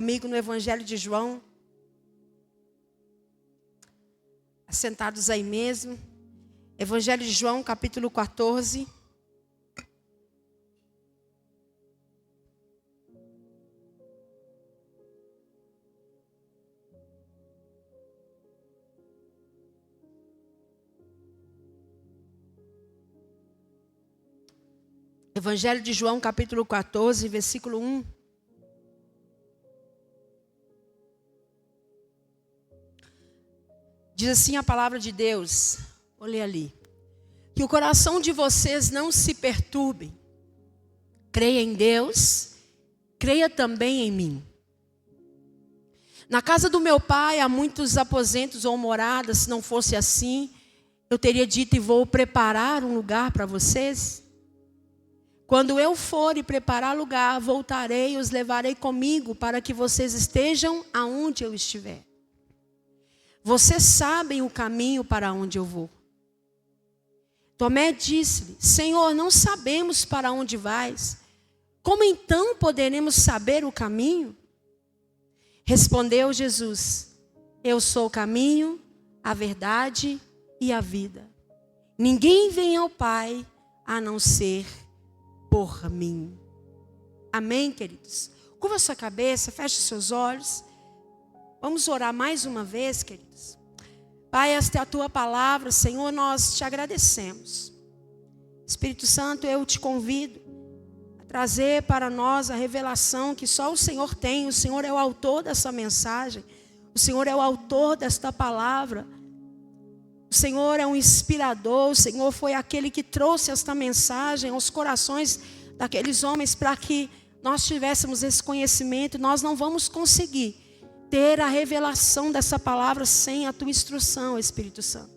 comigo no Evangelho de João. Assentados aí mesmo. Evangelho de João, capítulo 14. Evangelho de João, capítulo 14, versículo 1. Diz assim a palavra de Deus, vou ler ali. Que o coração de vocês não se perturbe. Creia em Deus, creia também em mim. Na casa do meu pai há muitos aposentos ou moradas. Se não fosse assim, eu teria dito e vou preparar um lugar para vocês. Quando eu for e preparar lugar, voltarei e os levarei comigo para que vocês estejam aonde eu estiver. Vocês sabem o caminho para onde eu vou. Tomé disse-lhe: Senhor, não sabemos para onde vais. Como então poderemos saber o caminho? Respondeu Jesus: Eu sou o caminho, a verdade e a vida. Ninguém vem ao Pai a não ser por mim. Amém, queridos? Curva sua cabeça, feche seus olhos. Vamos orar mais uma vez, queridos. Pai, esta é a tua palavra, Senhor, nós te agradecemos. Espírito Santo, eu te convido a trazer para nós a revelação que só o Senhor tem. O Senhor é o autor dessa mensagem. O Senhor é o autor desta palavra. O Senhor é um inspirador. O Senhor foi aquele que trouxe esta mensagem aos corações daqueles homens para que nós tivéssemos esse conhecimento. Nós não vamos conseguir ter a revelação dessa palavra sem a tua instrução, Espírito Santo.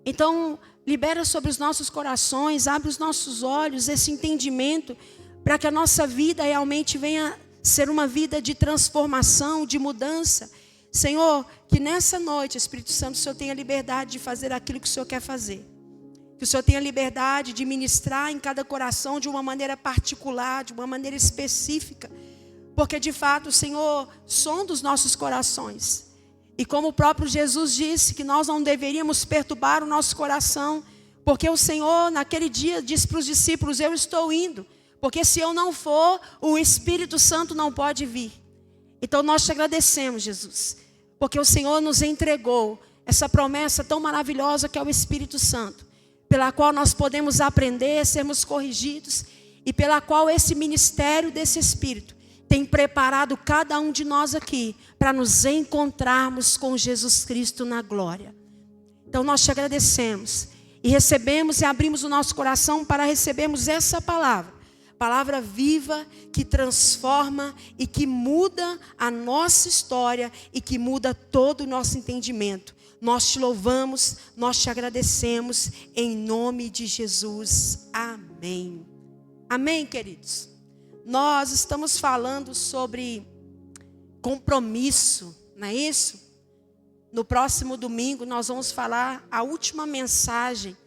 Então, libera sobre os nossos corações, abre os nossos olhos, esse entendimento, para que a nossa vida realmente venha ser uma vida de transformação, de mudança. Senhor, que nessa noite, Espírito Santo, o Senhor tenha liberdade de fazer aquilo que o Senhor quer fazer. Que o Senhor tenha liberdade de ministrar em cada coração de uma maneira particular, de uma maneira específica. Porque de fato o Senhor sonda os nossos corações. E como o próprio Jesus disse que nós não deveríamos perturbar o nosso coração. Porque o Senhor naquele dia disse para os discípulos: eu estou indo. Porque se eu não for, o Espírito Santo não pode vir. Então nós te agradecemos, Jesus. Porque o Senhor nos entregou essa promessa tão maravilhosa que é o Espírito Santo. Pela qual nós podemos aprender, sermos corrigidos. E pela qual esse ministério desse Espírito tem preparado cada um de nós aqui para nos encontrarmos com Jesus Cristo na glória. Então nós te agradecemos e recebemos e abrimos o nosso coração para recebermos essa palavra. Palavra viva que transforma e que muda a nossa história e que muda todo o nosso entendimento. Nós te louvamos, nós te agradecemos em nome de Jesus. Amém. Amém, queridos. Nós estamos falando sobre compromisso, não é isso? No próximo domingo nós vamos falar a última mensagem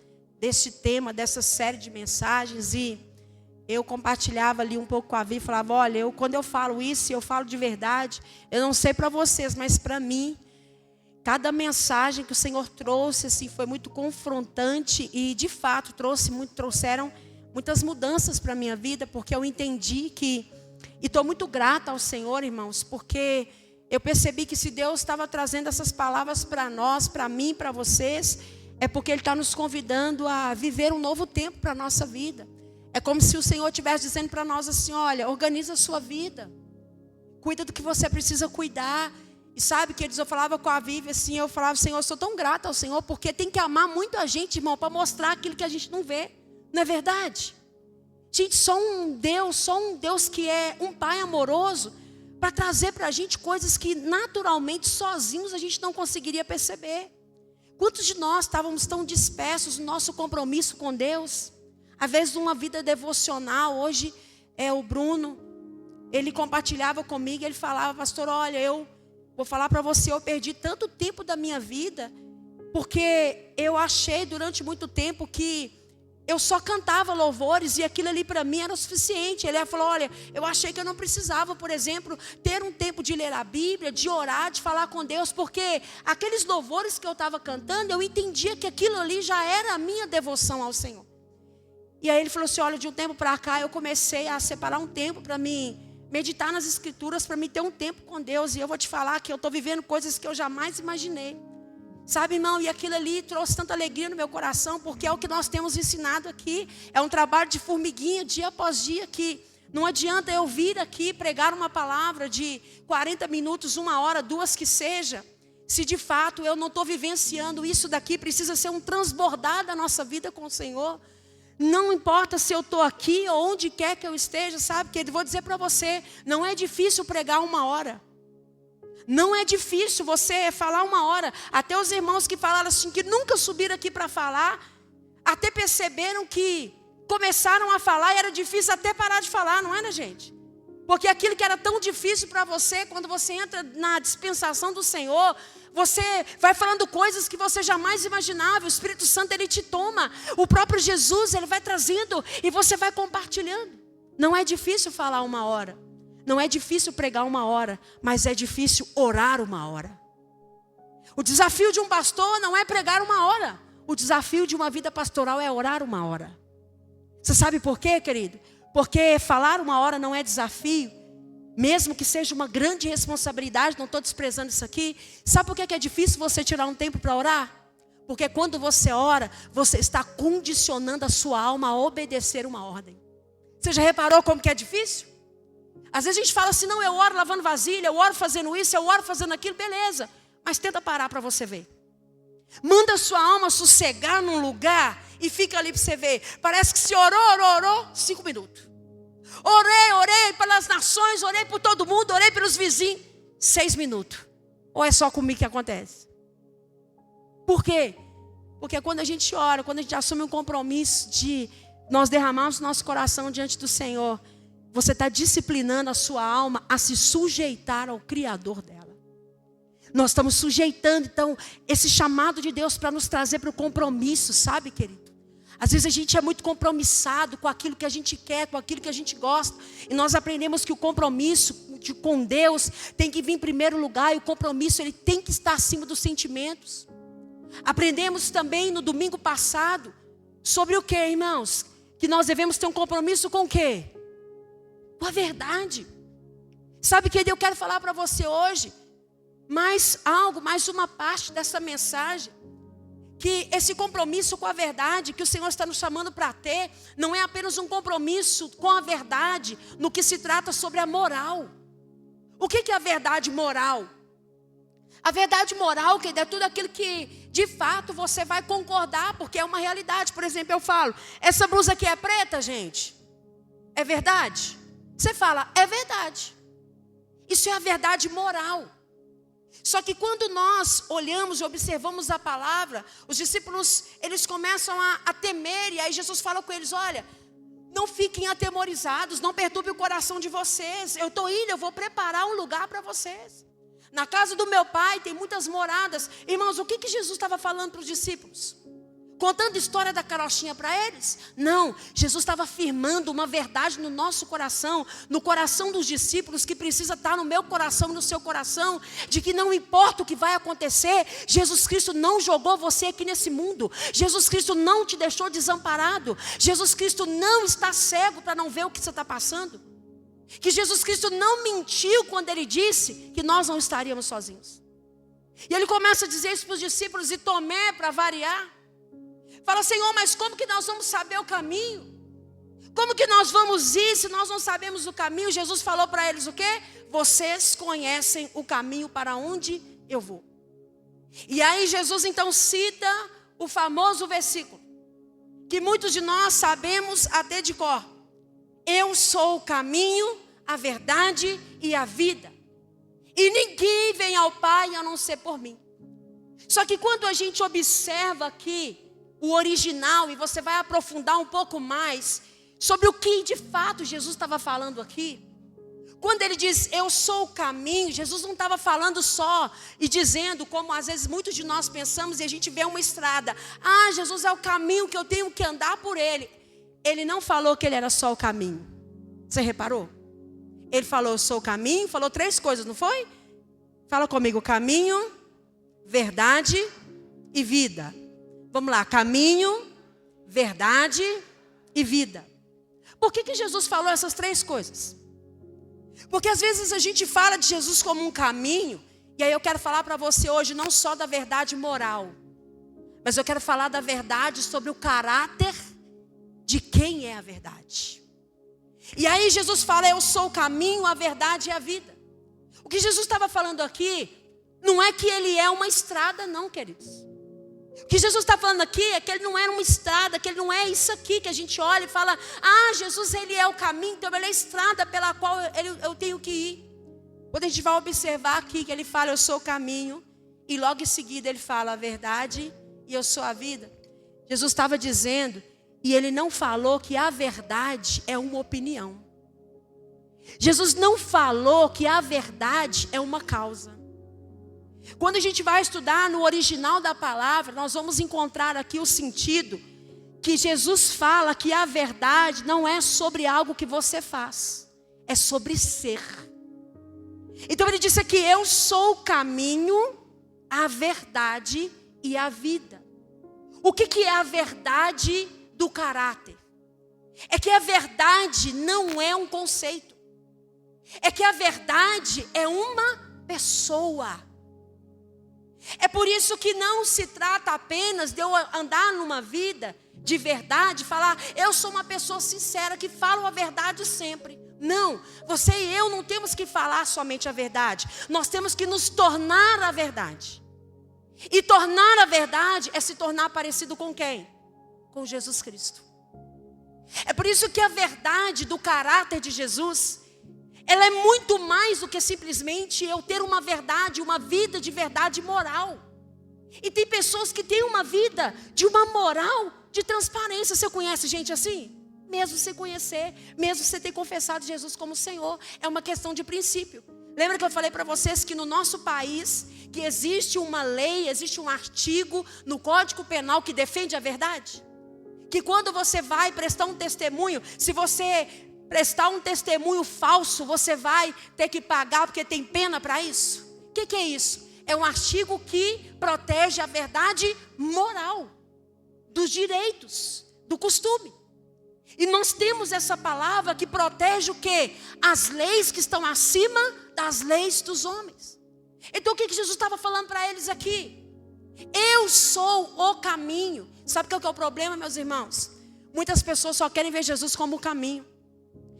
deste tema, dessa série de mensagens. E eu compartilhava ali um pouco com a Vi, falava: olha, quando eu falo isso, eu falo de verdade. Eu não sei para vocês, mas para mim, cada mensagem que o Senhor trouxe assim, foi muito confrontante e de fato trouxeram muitas mudanças para a minha vida, porque eu entendi que, e estou muito grata ao Senhor, irmãos, porque eu percebi que se Deus estava trazendo essas palavras para nós, para mim, para vocês, é porque Ele está nos convidando a viver um novo tempo para a nossa vida. É como se o Senhor estivesse dizendo para nós assim: olha, organiza a sua vida, cuida do que você precisa cuidar. E sabe, queridos, eu falava com a Vivi assim, eu falava: Senhor, eu sou tão grata ao Senhor, porque tem que amar muito a gente, irmão, para mostrar aquilo que a gente não vê. Não é verdade? Gente, só um Deus que é um Pai amoroso, para trazer para a gente coisas que naturalmente, sozinhos, a gente não conseguiria perceber. Quantos de nós estávamos tão dispersos no nosso compromisso com Deus? Às vezes, numa vida devocional, hoje, o Bruno, ele compartilhava comigo, ele falava: pastor, olha, eu vou falar para você, eu perdi tanto tempo da minha vida, porque eu achei durante muito tempo que eu só cantava louvores e aquilo ali para mim era o suficiente. Ele falou, olha, eu achei que eu não precisava, por exemplo, ter um tempo de ler a Bíblia, de orar, de falar com Deus, porque aqueles louvores que eu estava cantando, eu entendia que aquilo ali já era a minha devoção ao Senhor. E aí ele falou assim, olha, de um tempo para cá eu comecei a separar um tempo para mim meditar nas Escrituras, para mim ter um tempo com Deus. E eu vou te falar que eu estou vivendo coisas que eu jamais imaginei. Sabe, irmão, e aquilo ali trouxe tanta alegria no meu coração, porque é o que nós temos ensinado aqui. É um trabalho de formiguinha, dia após dia, que não adianta eu vir aqui pregar uma palavra de 40 minutos, 1 hora, 2 que seja, se de fato eu não estou vivenciando isso daqui. Precisa ser um transbordar da nossa vida com o Senhor. Não importa se eu estou aqui ou onde quer que eu esteja, sabe, querido, vou dizer para você, não é difícil pregar 1 hora. Não é difícil você falar 1 hora. Até os irmãos que falaram assim, que nunca subiram aqui para falar, até perceberam que começaram a falar e era difícil até parar de falar, não é, né, gente? Porque aquilo que era tão difícil para você, quando você entra na dispensação do Senhor, você vai falando coisas que você jamais imaginava. O Espírito Santo, ele te toma. O próprio Jesus, ele vai trazendo e você vai compartilhando. Não é difícil falar 1 hora. Não é difícil pregar 1 hora, mas é difícil orar 1 hora. O desafio de um pastor não é pregar 1 hora. O desafio de uma vida pastoral é orar 1 hora. Você sabe por quê, querido? Porque falar 1 hora não é desafio, mesmo que seja uma grande responsabilidade, não estou desprezando isso aqui. Sabe por que é difícil você tirar um tempo para orar? Porque quando você ora, você está condicionando a sua alma a obedecer uma ordem. Você já reparou como que é difícil? Às vezes a gente fala assim, não, eu oro lavando vasilha, eu oro fazendo isso, eu oro fazendo aquilo, beleza. Mas tenta parar para você ver. Manda a sua alma sossegar num lugar e fica ali para você ver. Parece que se orou, 5 minutos. Orei pelas nações, orei por todo mundo, orei pelos vizinhos. 6 minutos. Ou é só comigo que acontece? Por quê? Porque quando a gente ora, quando a gente assume um compromisso de nós derramarmos nosso coração diante do Senhor, você está disciplinando a sua alma a se sujeitar ao Criador dela. Nós estamos sujeitando, então, esse chamado de Deus para nos trazer para o compromisso, sabe, querido? Às vezes a gente é muito compromissado com aquilo que a gente quer, com aquilo que a gente gosta. E nós aprendemos que o compromisso com Deus tem que vir em primeiro lugar. E o compromisso, ele tem que estar acima dos sentimentos. Aprendemos também no domingo passado sobre o que, irmãos? Que nós devemos ter um compromisso com o quê? Com a verdade. Sabe, querido, eu quero falar para você hoje mais uma parte dessa mensagem. Que esse compromisso com a verdade que o Senhor está nos chamando para ter, não é apenas um compromisso com a verdade no que se trata sobre a moral. O que é a verdade moral? A verdade moral, que é tudo aquilo que de fato você vai concordar, porque é uma realidade. Por exemplo, eu falo, essa blusa aqui é preta, gente? É verdade? Você fala, é verdade. Isso é a verdade moral. Só que quando nós olhamos e observamos a palavra, os discípulos, eles começam a temer. E aí Jesus fala com eles, olha, não fiquem atemorizados, não perturbe o coração de vocês. Eu estou indo, eu vou preparar um lugar para vocês. Na casa do meu pai tem muitas moradas. Irmãos, o que Jesus estava falando para os discípulos? Contando a história da carochinha para eles? Não, Jesus estava afirmando uma verdade no nosso coração, no coração dos discípulos, que precisa estar no meu coração e no seu coração, de que não importa o que vai acontecer, Jesus Cristo não jogou você aqui nesse mundo, Jesus Cristo não te deixou desamparado, Jesus Cristo não está cego para não ver o que você está passando, que Jesus Cristo não mentiu quando Ele disse que nós não estaríamos sozinhos. E Ele começa a dizer isso para os discípulos, e Tomé, para variar, fala, Senhor, mas como que nós vamos saber o caminho? Como que nós vamos ir se nós não sabemos o caminho? Jesus falou para eles o quê? Vocês conhecem o caminho para onde eu vou. E aí Jesus então cita o famoso versículo, que muitos de nós sabemos até de cor. Eu sou o caminho, a verdade e a vida. E ninguém vem ao Pai a não ser por mim. Só que quando a gente observa aqui o original, e você vai aprofundar um pouco mais sobre o que de fato Jesus estava falando aqui. Quando ele diz, eu sou o caminho, Jesus não estava falando só e dizendo, como às vezes muitos de nós pensamos, e a gente vê uma estrada. Ah, Jesus é o caminho que eu tenho que andar por ele. Ele não falou que ele era só o caminho. Você reparou? Ele falou, eu sou o caminho, falou 3 coisas, não foi? Fala comigo, caminho, verdade e vida. Vamos lá, caminho, verdade e vida. Por que Jesus falou essas 3 coisas? Porque às vezes a gente fala de Jesus como um caminho, e aí eu quero falar para você hoje não só da verdade moral, mas eu quero falar da verdade sobre o caráter de quem é a verdade. E aí Jesus fala, eu sou o caminho, a verdade e a vida. O que Jesus estava falando aqui, não é que ele é uma estrada não, queridos. O que Jesus está falando aqui é que ele não é uma estrada, que ele não é isso aqui que a gente olha e fala, ah, Jesus ele é o caminho, então ele é a estrada pela qual eu tenho que ir. Quando a gente vai observar aqui que ele fala, eu sou o caminho, e logo em seguida ele fala a verdade e eu sou a vida. Jesus estava dizendo, e ele não falou que a verdade é uma opinião. Jesus não falou que a verdade é uma causa. Quando a gente vai estudar no original da palavra, nós vamos encontrar aqui o sentido que Jesus fala que a verdade não é sobre algo que você faz, é sobre ser. Então ele disse aqui, eu sou o caminho, a verdade e a vida. O que é a verdade do caráter? É que a verdade não é um conceito. É que a verdade é uma pessoa. É por isso que não se trata apenas de eu andar numa vida de verdade, falar, eu sou uma pessoa sincera que falo a verdade sempre. Não, você e eu não temos que falar somente a verdade. Nós temos que nos tornar a verdade. E tornar a verdade é se tornar parecido com quem? Com Jesus Cristo. É por isso que a verdade do caráter de Jesus, ela é muito mais do que simplesmente eu ter uma verdade, uma vida de verdade moral. E tem pessoas que têm uma vida de uma moral de transparência. Você conhece gente assim? Mesmo sem conhecer, mesmo sem ter confessado Jesus como Senhor, é uma questão de princípio. Lembra que eu falei para vocês que no nosso país, que existe uma lei, existe um artigo no Código Penal que defende a verdade? Que quando você vai prestar um testemunho, se você prestar um testemunho falso, você vai ter que pagar porque tem pena para isso? O que é isso? É um artigo que protege a verdade moral, dos direitos, do costume. E nós temos essa palavra que protege o quê? As leis que estão acima das leis dos homens. Então o que Jesus estava falando para eles aqui? Eu sou o caminho. Sabe qual que é o problema, meus irmãos? Muitas pessoas só querem ver Jesus como o caminho.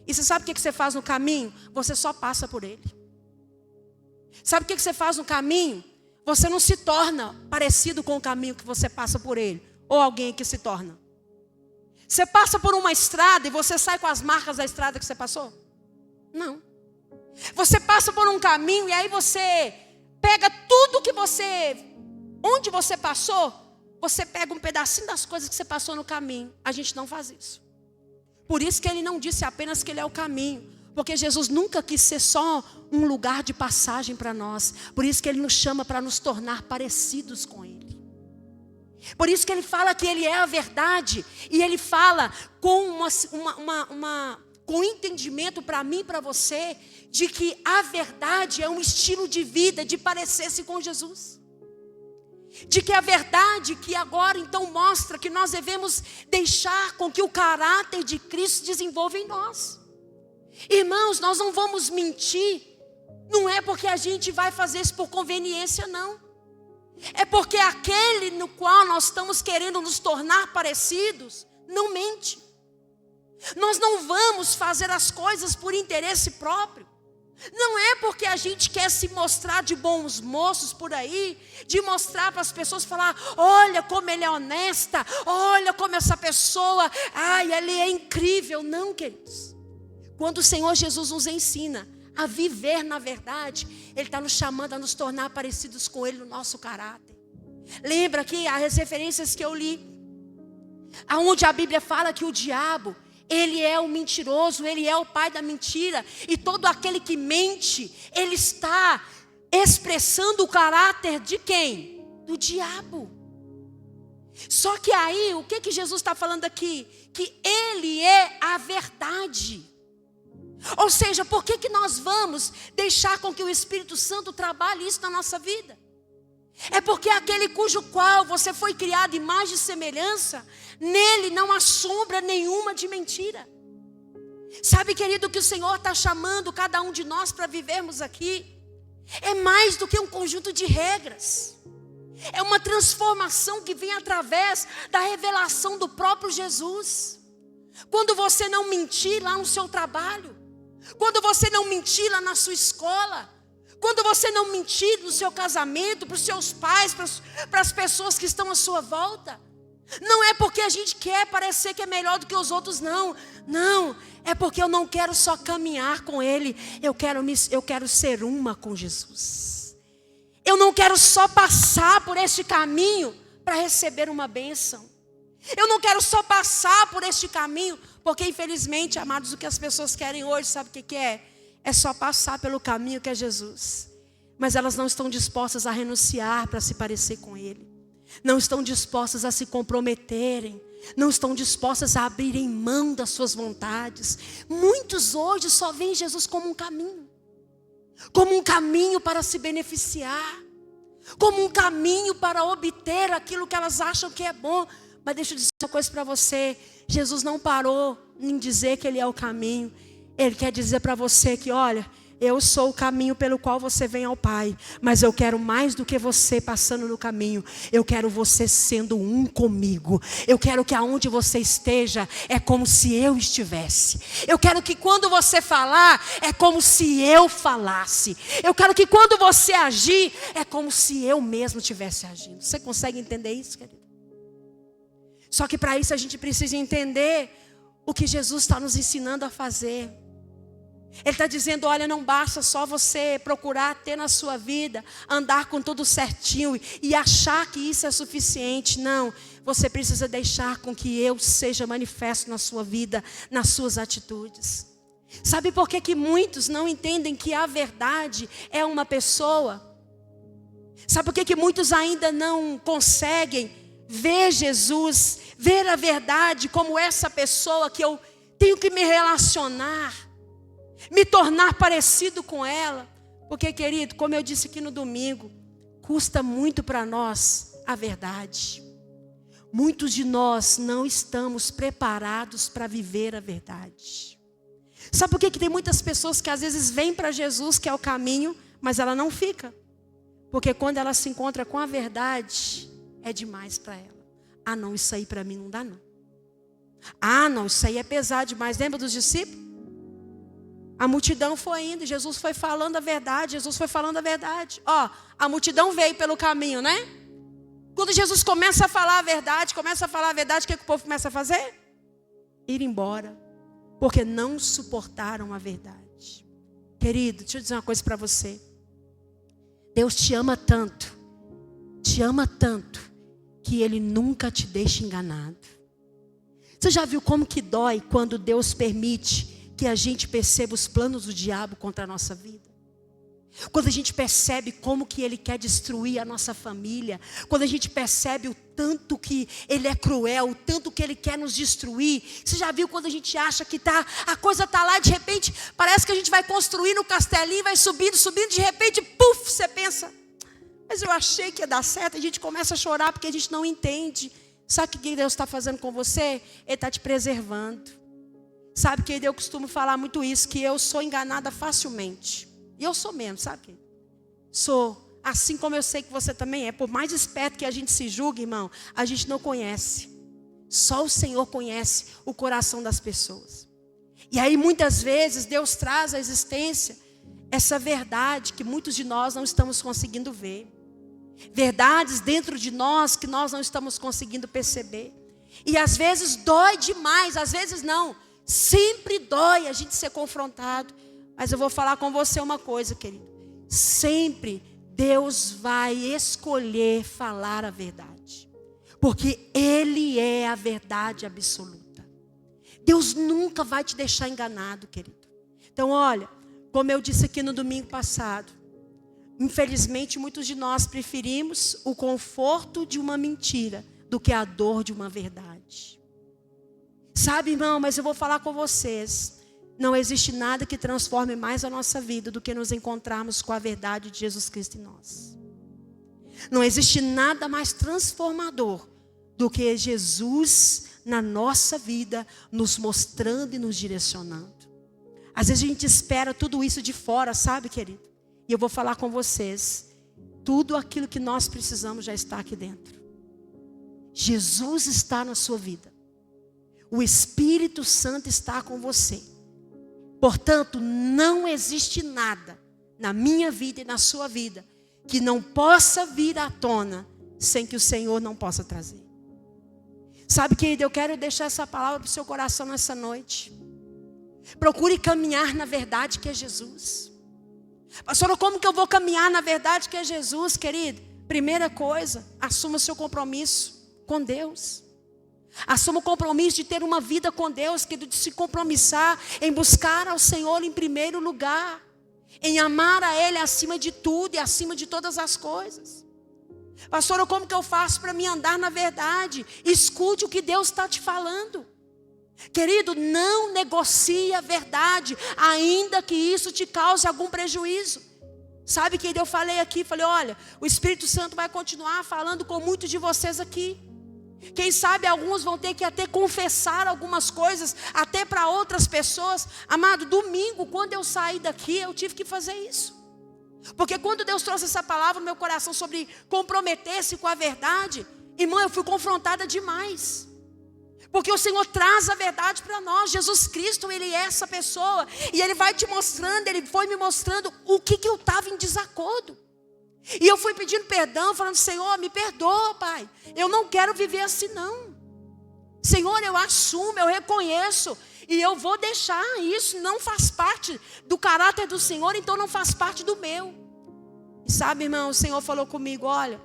E você sabe o que você faz no caminho? Você só passa por ele. Sabe o que você faz no caminho? Você não se torna parecido com o caminho que você passa por ele. Ou alguém que se torna. Você passa por uma estrada e você sai com as marcas da estrada que você passou? Não. Você passa por um caminho e aí você pega tudo que você... Onde você passou, você pega um pedacinho das coisas que você passou no caminho. A gente não faz isso. Por isso que ele não disse apenas que ele é o caminho. Porque Jesus nunca quis ser só um lugar de passagem para nós. Por isso que ele nos chama para nos tornar parecidos com ele. Por isso que ele fala que ele é a verdade. E ele fala com com entendimento para mim e para você, de que a verdade é um estilo de vida, de parecer-se com Jesus. De que a verdade que agora então mostra que nós devemos deixar com que o caráter de Cristo desenvolva em nós. Irmãos, nós não vamos mentir. Não é porque a gente vai fazer isso por conveniência, não. É porque aquele no qual nós estamos querendo nos tornar parecidos, não mente. Nós não vamos fazer as coisas por interesse próprio. Não é porque a gente quer se mostrar de bons moços por aí, de mostrar para as pessoas, falar, olha como ele é honesta, olha como essa pessoa, ai, ele é incrível. Não, queridos. Quando o Senhor Jesus nos ensina a viver na verdade, Ele está nos chamando a nos tornar parecidos com Ele no nosso caráter. Lembra aqui as referências que eu li, aonde a Bíblia fala que o diabo, Ele é o mentiroso, ele é o pai da mentira. E todo aquele que mente, ele está expressando o caráter de quem? Do diabo. Só que aí, o que Jesus está falando aqui? Que ele é a verdade. Ou seja, por que nós vamos deixar com que o Espírito Santo trabalhe isso na nossa vida? É porque aquele cujo qual você foi criado em imagem e semelhança, nele não há sombra nenhuma de mentira. Sabe, querido, que o Senhor está chamando cada um de nós para vivermos aqui é mais do que um conjunto de regras. É uma transformação que vem através da revelação do próprio Jesus. Quando você não mentir lá no seu trabalho, quando você não mentir lá na sua escola, quando você não mentir no seu casamento, para os seus pais, para as pessoas que estão à sua volta, não é porque a gente quer parecer que é melhor do que os outros, não. Não, é porque eu não quero só caminhar com Ele, eu quero ser uma com Jesus. Eu não quero só passar por este caminho para receber uma bênção. Eu não quero só passar por este caminho, porque infelizmente, amados, o que as pessoas querem hoje, sabe o que é? É só passar pelo caminho que é Jesus. Mas elas não estão dispostas a renunciar para se parecer com Ele. Não estão dispostas a se comprometerem. Não estão dispostas a abrirem mão das suas vontades. Muitos hoje só veem Jesus como um caminho. Como um caminho para se beneficiar. Como um caminho para obter aquilo que elas acham que é bom. Mas deixa eu dizer uma coisa para você. Jesus não parou em dizer que Ele é o caminho. Ele quer dizer para você que, olha, eu sou o caminho pelo qual você vem ao Pai. Mas eu quero mais do que você passando no caminho. Eu quero você sendo um comigo. Eu quero que aonde você esteja é como se eu estivesse. Eu quero que quando você falar é como se eu falasse. Eu quero que quando você agir é como se eu mesmo estivesse agindo. Você consegue entender isso, querido? Só que para isso a gente precisa entender o que Jesus está nos ensinando a fazer. Ele está dizendo, olha, não basta só você procurar ter na sua vida, andar com tudo certinho e achar que isso é suficiente. Não, você precisa deixar com que eu seja manifesto na sua vida, nas suas atitudes. Sabe por que muitos não entendem que a verdade é uma pessoa? Sabe por que muitos ainda não conseguem ver Jesus, ver a verdade como essa pessoa que eu tenho que me relacionar, me tornar parecido com ela? Porque, querido, como eu disse aqui no domingo, custa muito para nós a verdade. Muitos de nós não estamos preparados para viver a verdade. Sabe por que tem muitas pessoas que às vezes vêm para Jesus, que é o caminho, mas ela não fica? Porque quando ela se encontra com a verdade, é demais para ela. Ah, não, isso aí para mim não dá não. Ah, não, isso aí é pesado demais. Lembra dos discípulos? A multidão foi indo, Jesus foi falando a verdade, Jesus foi falando a verdade. Ó, a multidão veio pelo caminho, né? Quando Jesus começa a falar a verdade, o que o povo começa a fazer? Ir embora, porque não suportaram a verdade. Querido, deixa eu dizer uma coisa para você. Deus te ama tanto, que Ele nunca te deixa enganado. Você já viu como que dói quando Deus permite que a gente perceba os planos do diabo contra a nossa vida? Quando a gente percebe como que ele quer destruir a nossa família, quando a gente percebe o tanto que ele é cruel, o tanto que ele quer nos destruir. Você já viu quando a gente acha que a coisa está lá, de repente parece que a gente vai construindo o castelinho, vai subindo, de repente, puf, você pensa, mas eu achei que ia dar certo. A gente começa a chorar porque a gente não entende. Sabe o que Deus está fazendo com você? Ele está te preservando. Sabe que eu costumo falar muito isso, que eu sou enganada facilmente. E eu sou mesmo, sabe? Sou, assim como eu sei que você também é. Por mais esperto que a gente se julgue, irmão, a gente não conhece. Só o Senhor conhece o coração das pessoas. E aí muitas vezes Deus traz à existência essa verdade que muitos de nós não estamos conseguindo ver. Verdades dentro de nós que nós não estamos conseguindo perceber. E às vezes dói demais, às vezes não. Sempre dói a gente ser confrontado. Mas eu vou falar com você uma coisa, querido. Sempre Deus vai escolher falar a verdade. Porque Ele é a verdade absoluta. Deus nunca vai te deixar enganado, querido. Então, olha, como eu disse aqui no domingo passado, infelizmente muitos de nós preferimos o conforto de uma mentira do que a dor de uma verdade. Sabe, irmão, mas eu vou falar com vocês. Não existe nada que transforme mais a nossa vida do que nos encontrarmos com a verdade de Jesus Cristo em nós. Não existe nada mais transformador do que Jesus na nossa vida, nos mostrando e nos direcionando. Às vezes a gente espera tudo isso de fora, sabe, querido? E eu vou falar com vocês, tudo aquilo que nós precisamos já está aqui dentro. Jesus está na sua vida. O Espírito Santo está com você. Portanto, não existe nada na minha vida e na sua vida que não possa vir à tona sem que o Senhor não possa trazer. Sabe, querido, eu quero deixar essa palavra para o seu coração nessa noite. Procure caminhar na verdade que é Jesus. Pastora, como que eu vou caminhar na verdade que é Jesus, querido? Primeira coisa, assuma o seu compromisso com Deus. Assuma o compromisso de ter uma vida com Deus, querido, de se compromissar em buscar ao Senhor em primeiro lugar, em amar a Ele acima de tudo e acima de todas as coisas. Pastora, como que eu faço para me andar na verdade? Escute o que Deus está te falando. Querido, não negocie a verdade, ainda que isso te cause algum prejuízo. Sabe que eu falei aqui, olha, o Espírito Santo vai continuar falando com muitos de vocês aqui. Quem sabe alguns vão ter que até confessar algumas coisas, até para outras pessoas. Amado, domingo, quando eu saí daqui, eu tive que fazer isso. Porque quando Deus trouxe essa palavra no meu coração sobre comprometer-se com a verdade, irmão, eu fui confrontada demais. Porque o Senhor traz a verdade para nós. Jesus Cristo, Ele é essa pessoa. E Ele vai te mostrando, Ele foi me mostrando o que eu estava em desacordo. E eu fui pedindo perdão, falando, Senhor, me perdoa, Pai. Eu não quero viver assim, não. Senhor, eu assumo, eu reconheço. E eu vou deixar isso, não faz parte do caráter do Senhor, então não faz parte do meu. E sabe, irmão, o Senhor falou comigo, olha,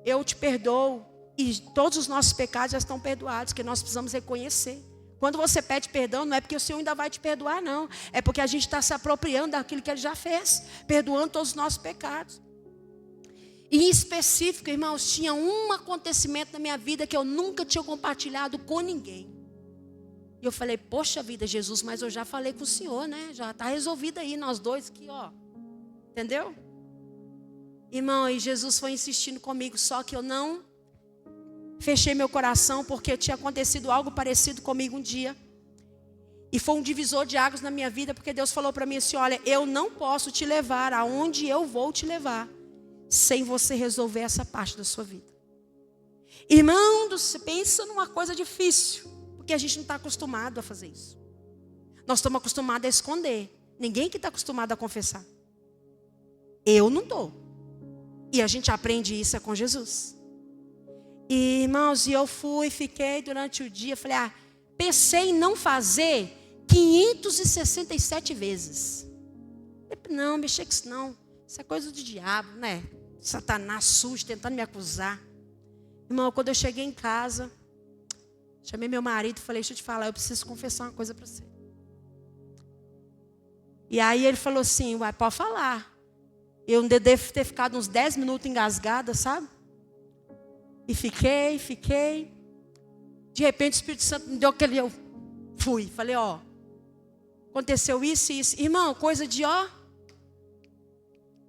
eu te perdoo. E todos os nossos pecados já estão perdoados, que nós precisamos reconhecer. Quando você pede perdão, não é porque o Senhor ainda vai te perdoar, não. É porque a gente está se apropriando daquilo que Ele já fez, perdoando todos os nossos pecados. E em específico, irmãos, tinha um acontecimento na minha vida que eu nunca tinha compartilhado com ninguém. E eu falei, poxa vida, Jesus, mas eu já falei com o Senhor, né? Já está resolvido aí, nós dois aqui, ó. Entendeu? Irmão, e Jesus foi insistindo comigo, só que eu não fechei meu coração, porque tinha acontecido algo parecido comigo um dia. E foi um divisor de águas na minha vida, porque Deus falou para mim assim, olha, eu não posso te levar aonde eu vou te levar, sem você resolver essa parte da sua vida. Irmão, você pensa numa coisa difícil, porque a gente não está acostumado a fazer isso. Nós estamos acostumados a esconder. Ninguém que está acostumado a confessar. Eu não estou. E a gente aprende isso com Jesus. E, irmãos, eu fiquei durante o dia, falei, pensei em não fazer 567 vezes. Não, mexer com isso não. Isso é coisa do diabo, né? Satanás sujo, tentando me acusar. Irmão, quando eu cheguei em casa, chamei meu marido e falei, deixa eu te falar, eu preciso confessar uma coisa para você. E aí ele falou assim, pode falar. Eu devo ter ficado uns 10 minutos engasgada, sabe? E fiquei. De repente o Espírito Santo me deu aquele, eu fui. Falei, aconteceu isso e isso. Irmão, coisa de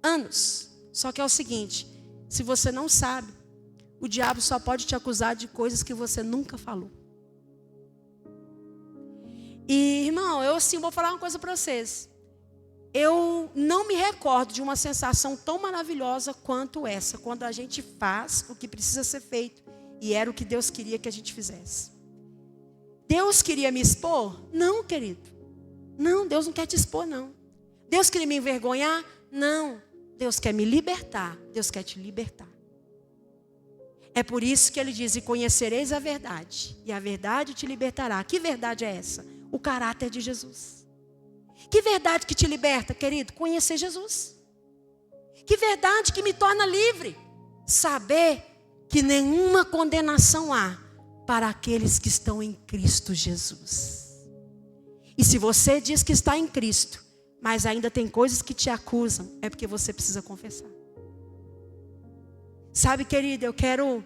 anos. Só que é o seguinte, se você não sabe, o diabo só pode te acusar de coisas que você nunca falou. E, irmão, eu assim vou falar uma coisa para vocês. Eu não me recordo de uma sensação tão maravilhosa quanto essa, quando a gente faz o que precisa ser feito. E era o que Deus queria que a gente fizesse. Deus queria me expor? Não, querido. Não, Deus não quer te expor, não. Deus queria me envergonhar? Não. Deus quer me libertar. Deus quer te libertar. É por isso que Ele diz, e conhecereis a verdade, e a verdade te libertará. Que verdade é essa? O caráter de Jesus. Que verdade que te liberta, querido? Conhecer Jesus. Que verdade que me torna livre? Saber que nenhuma condenação há para aqueles que estão em Cristo Jesus. E se você diz que está em Cristo, mas ainda tem coisas que te acusam, é porque você precisa confessar. Sabe, querida, eu quero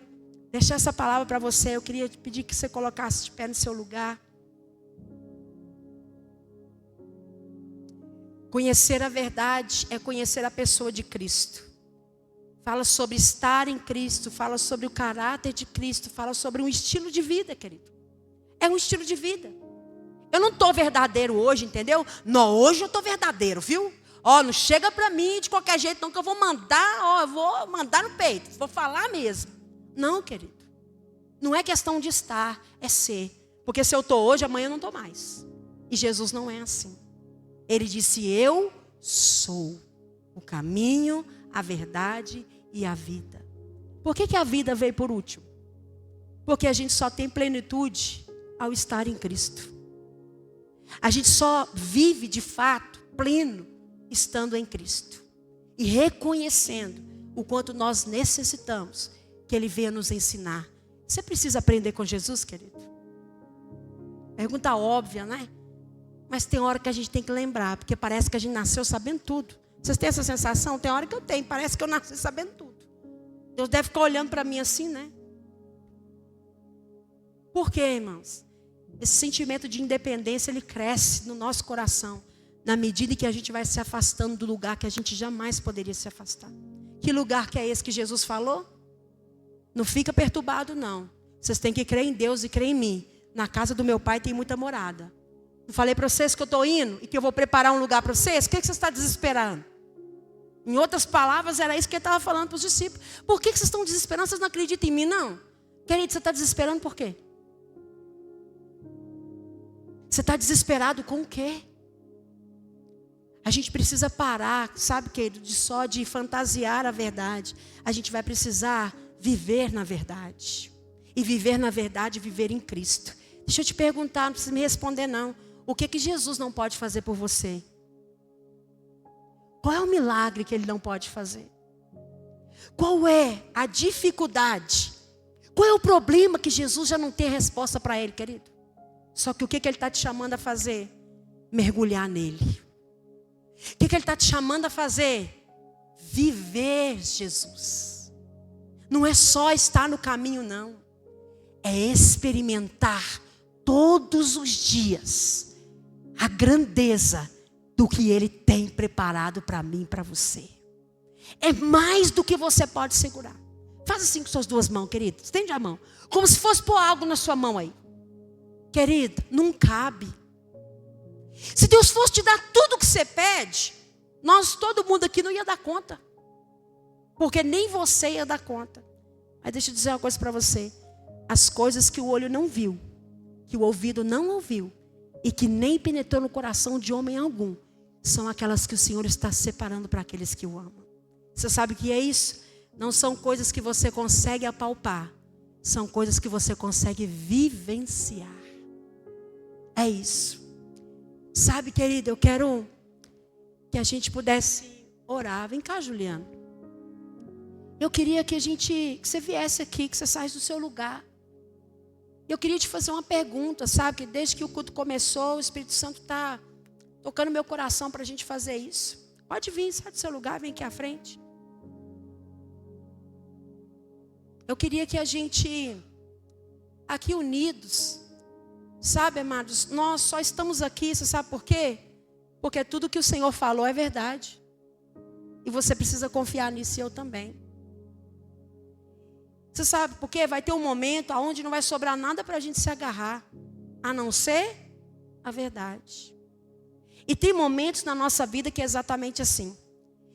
deixar essa palavra para você. Eu queria te pedir que você colocasse de pé no seu lugar. Conhecer a verdade é conhecer a pessoa de Cristo. Fala sobre estar em Cristo, fala sobre o caráter de Cristo, fala sobre um estilo de vida, querido. É um estilo de vida. Eu não estou verdadeiro hoje, entendeu? Não, hoje eu estou verdadeiro, viu? Ó, não chega para mim de qualquer jeito não, que eu vou mandar, eu vou mandar no peito, vou falar mesmo. Não, querido. Não é questão de estar, é ser. Porque se eu estou hoje, amanhã eu não estou mais. E Jesus não é assim. Ele disse, eu sou o caminho, a verdade e a vida. Por que a vida veio por último? Porque a gente só tem plenitude ao estar em Cristo. A gente só vive de fato pleno estando em Cristo. E reconhecendo o quanto nós necessitamos que Ele venha nos ensinar. Você precisa aprender com Jesus, querido? Pergunta óbvia, né? Mas tem hora que a gente tem que lembrar, porque parece que a gente nasceu sabendo tudo. Vocês têm essa sensação? Tem hora que eu tenho, parece que eu nasci sabendo tudo. Deus deve ficar olhando para mim assim, né? Por quê, irmãos? Esse sentimento de independência, ele cresce no nosso coração, na medida que a gente vai se afastando do lugar que a gente jamais poderia se afastar. Que lugar que é esse que Jesus falou? Não fica perturbado, não. Vocês têm que crer em Deus e crer em mim. Na casa do meu pai tem muita morada. Não falei para vocês que eu estou indo e que eu vou preparar um lugar para vocês? O que você está desesperando? Em outras palavras, era isso que ele estava falando para os discípulos. Por que vocês estão desesperando? Vocês não acreditam em mim, não? Querido, você está desesperando por quê? Você está desesperado com o quê? A gente precisa parar, sabe, querido, de fantasiar a verdade. A gente vai precisar viver na verdade. E viver na verdade, viver em Cristo. Deixa eu te perguntar, não precisa me responder não. O que Jesus não pode fazer por você? Qual é o milagre que Ele não pode fazer? Qual é a dificuldade? Qual é o problema que Jesus já não tem resposta para ele, querido? Só que o que Ele está te chamando a fazer? Mergulhar nele. O que Ele está te chamando a fazer? Viver Jesus. Não é só estar no caminho, não. É experimentar todos os dias a grandeza do que Ele tem preparado para mim e para você. É mais do que você pode segurar. Faz assim com suas duas mãos, querido. Estende a mão. Como se fosse pôr algo na sua mão aí. Querido, não cabe. Se Deus fosse te dar tudo o que você pede, todo mundo aqui não ia dar conta. Porque nem você ia dar conta. Mas deixa eu dizer uma coisa para você. As coisas que o olho não viu, que o ouvido não ouviu, e que nem penetrou no coração de homem algum, são aquelas que o Senhor está separando para aqueles que o amam. Você sabe o que é isso? Não são coisas que você consegue apalpar, são coisas que você consegue vivenciar. É isso. Sabe, querido, eu quero que a gente pudesse orar. Vem cá, Juliano. Eu queria que você viesse aqui, que você saísse do seu lugar. Eu queria te fazer uma pergunta, sabe? Que desde que o culto começou, o Espírito Santo está tocando meu coração para a gente fazer isso. Pode vir, sai do seu lugar, vem aqui à frente. Eu queria que a gente, aqui unidos, sabe, amados, nós só estamos aqui, você sabe por quê? Porque tudo que o Senhor falou é verdade. E você precisa confiar nisso e eu também. Você sabe por quê? Vai ter um momento onde não vai sobrar nada para a gente se agarrar, a não ser a verdade. E tem momentos na nossa vida que é exatamente assim.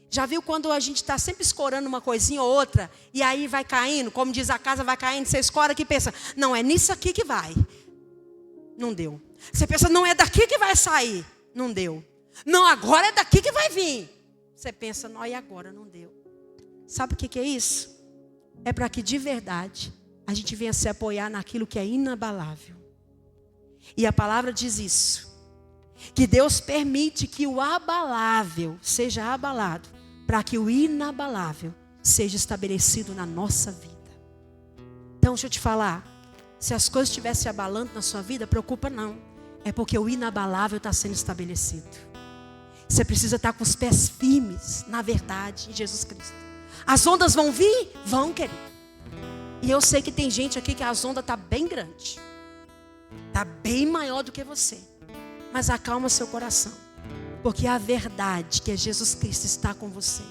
Já viu quando a gente está sempre escorando uma coisinha ou outra, e aí vai caindo, como diz a casa, vai caindo, você escora aqui e pensa, não, é nisso aqui que vai. Não deu. Você pensa, não é daqui que vai sair. Não deu. Não, agora é daqui que vai vir. Você pensa, não, e agora? Não deu. Sabe o que é isso? É para que de verdade a gente venha se apoiar naquilo que é inabalável. E a palavra diz isso. Que Deus permite que o abalável seja abalado, para que o inabalável seja estabelecido na nossa vida. Então deixa eu te falar. Se as coisas estivessem se abalando na sua vida, preocupa não. É porque o inabalável está sendo estabelecido. Você precisa estar com os pés firmes na verdade, em Jesus Cristo. As ondas vão vir? Vão, querido. E eu sei que tem gente aqui que as ondas estão bem grandes. Está bem maior do que você. Mas acalma seu coração. Porque a verdade, que é Jesus Cristo, está com você.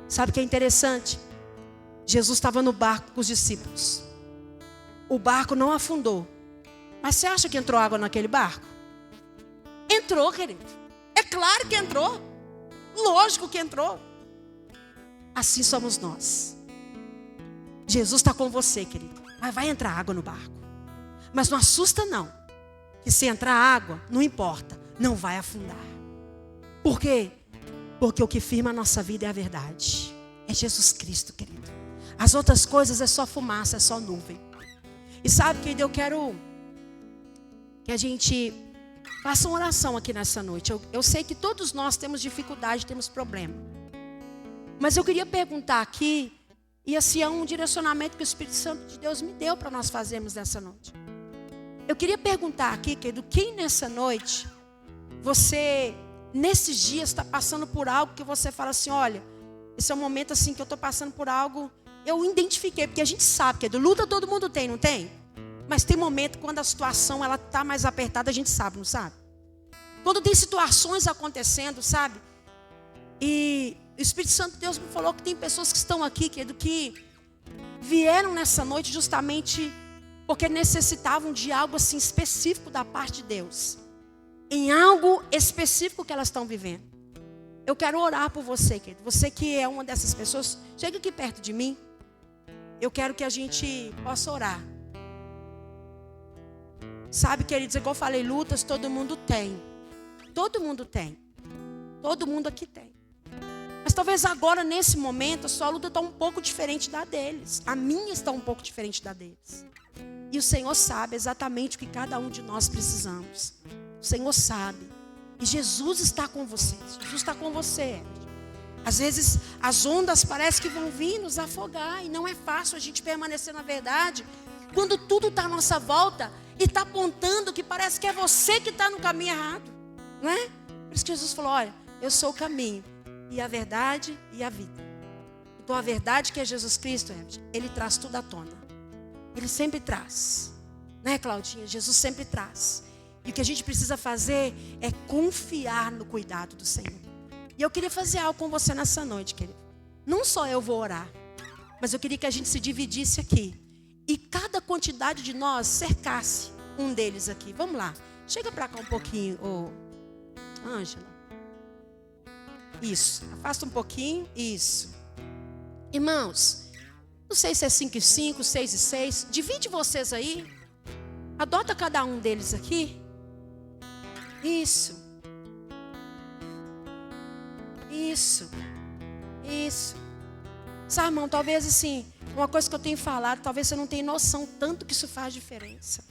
Sabe o que é interessante? Jesus estava no barco com os discípulos. O barco não afundou. Mas você acha que entrou água naquele barco? Entrou, querido. É claro que entrou. Lógico que entrou. Assim somos nós. Jesus está com você, querido. Mas vai entrar água no barco. Mas não assusta não. Que se entrar água, não importa. Não vai afundar. Por quê? Porque o que firma a nossa vida é a verdade. É Jesus Cristo, querido. As outras coisas é só fumaça, é só nuvem. E sabe, querido, eu quero que a gente faça uma oração aqui nessa noite. Eu sei que todos nós temos dificuldade, temos problema. Mas eu queria perguntar aqui, e assim é um direcionamento que o Espírito Santo de Deus me deu para nós fazermos nessa noite. Eu queria perguntar aqui, querido, quem nessa noite, você, nesses dias, está passando por algo que você fala assim, olha, esse é um momento assim que eu estou passando por algo, eu identifiquei, porque a gente sabe, querido, luta todo mundo tem, não tem? Mas tem momento quando a situação ela está mais apertada, a gente sabe, não sabe? Quando tem situações acontecendo, sabe? E o Espírito Santo de Deus me falou que tem pessoas que estão aqui, querido, que vieram nessa noite justamente porque necessitavam de algo assim específico da parte de Deus. Em algo específico que elas estão vivendo. Eu quero orar por você, querido. Você que é uma dessas pessoas, chega aqui perto de mim. Eu quero que a gente possa orar. Sabe, queridos, igual eu falei, lutas todo mundo tem. Todo mundo tem. Todo mundo aqui tem. Mas talvez agora, nesse momento, a sua luta está um pouco diferente da deles. A minha está um pouco diferente da deles. E o Senhor sabe exatamente o que cada um de nós precisamos. O Senhor sabe. E Jesus está com vocês. Jesus está com você. Às vezes as ondas parecem que vão vir nos afogar. E não é fácil a gente permanecer na verdade. Quando tudo está à nossa volta e está apontando que parece que é você que está no caminho errado. Não é? Por isso que Jesus falou, olha, eu sou o caminho e a verdade e a vida. Então a verdade que é Jesus Cristo, Ele traz tudo à tona. Ele sempre traz. Né, Claudinha? Jesus sempre traz. E o que a gente precisa fazer é confiar no cuidado do Senhor. E eu queria fazer algo com você nessa noite, querido. Não só eu vou orar, mas eu queria que a gente se dividisse aqui. E cada quantidade de nós cercasse um deles aqui. Vamos lá. Chega para cá um pouquinho, Ângela. Isso. Afasta um pouquinho. Isso. Irmãos, não sei se é 5 e 5, 6 e 6. Divide vocês aí. Adota cada um deles aqui. Isso. Isso. Isso. Sabe, irmão, talvez assim, uma coisa que eu tenho falado, talvez você não tenha noção tanto que isso faz diferença.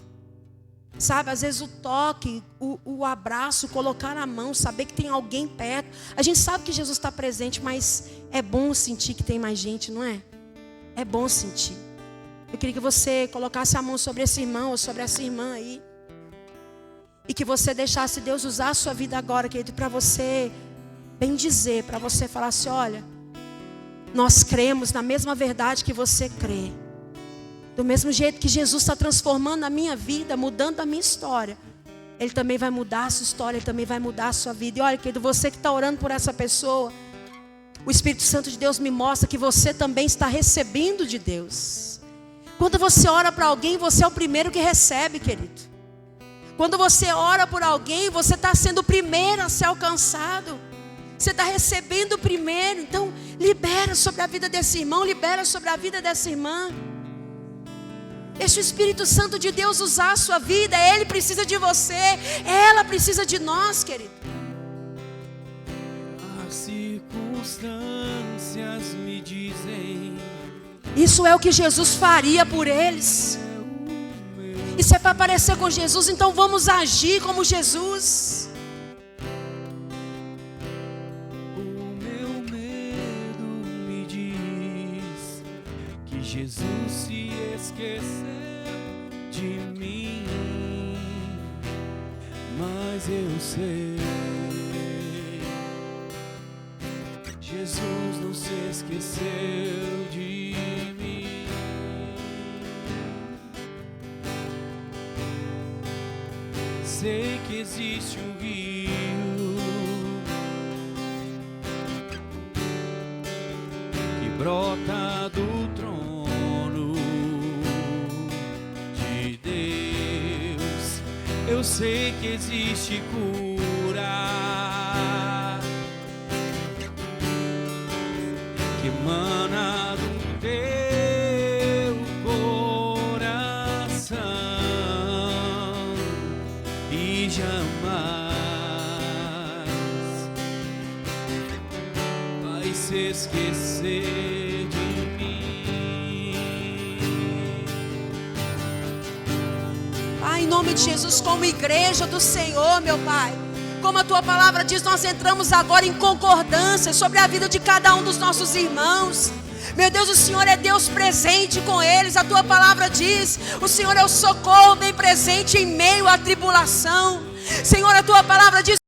Sabe, às vezes o toque, o abraço, colocar a mão, saber que tem alguém perto. A gente sabe que Jesus está presente, mas é bom sentir que tem mais gente, não é? É bom sentir. Eu queria que você colocasse a mão sobre esse irmão ou sobre essa irmã aí. E que você deixasse Deus usar a sua vida agora, querido, para você bem dizer, para você falar assim, olha, nós cremos na mesma verdade que você crê. Do mesmo jeito que Jesus está transformando a minha vida, mudando a minha história, Ele também vai mudar a sua história, Ele também vai mudar a sua vida. E olha, querido, você que está orando por essa pessoa, o Espírito Santo de Deus me mostra que você também está recebendo de Deus. Quando você ora para alguém, você é o primeiro que recebe, querido. Quando você ora por alguém, você está sendo o primeiro a ser alcançado. Você está recebendo o primeiro. Então, libera sobre a vida desse irmão, libera sobre a vida dessa irmã. Deixa o Espírito Santo de Deus usar a sua vida. Ele precisa de você, ela precisa de nós, querido. As circunstâncias me dizem. Isso é o que Jesus faria por eles. Isso é para parecer com Jesus, então vamos agir como Jesus. O meu medo me diz que Jesus se esqueceu de mim, mas eu sei, Jesus não se esqueceu de mim. Sei que existe um rio que brota do trono de Deus. Eu sei que existe cura que emana do teu coração e jamais vai se esquecer de mim. Pai, em nome de Jesus, como igreja do Senhor, meu Pai, como a tua palavra diz, nós entramos agora em concordância sobre a vida de cada um dos nossos irmãos. Meu Deus, o Senhor é Deus presente com eles. A tua palavra diz, o Senhor é o socorro bem presente em meio à tribulação. Senhor, a tua palavra diz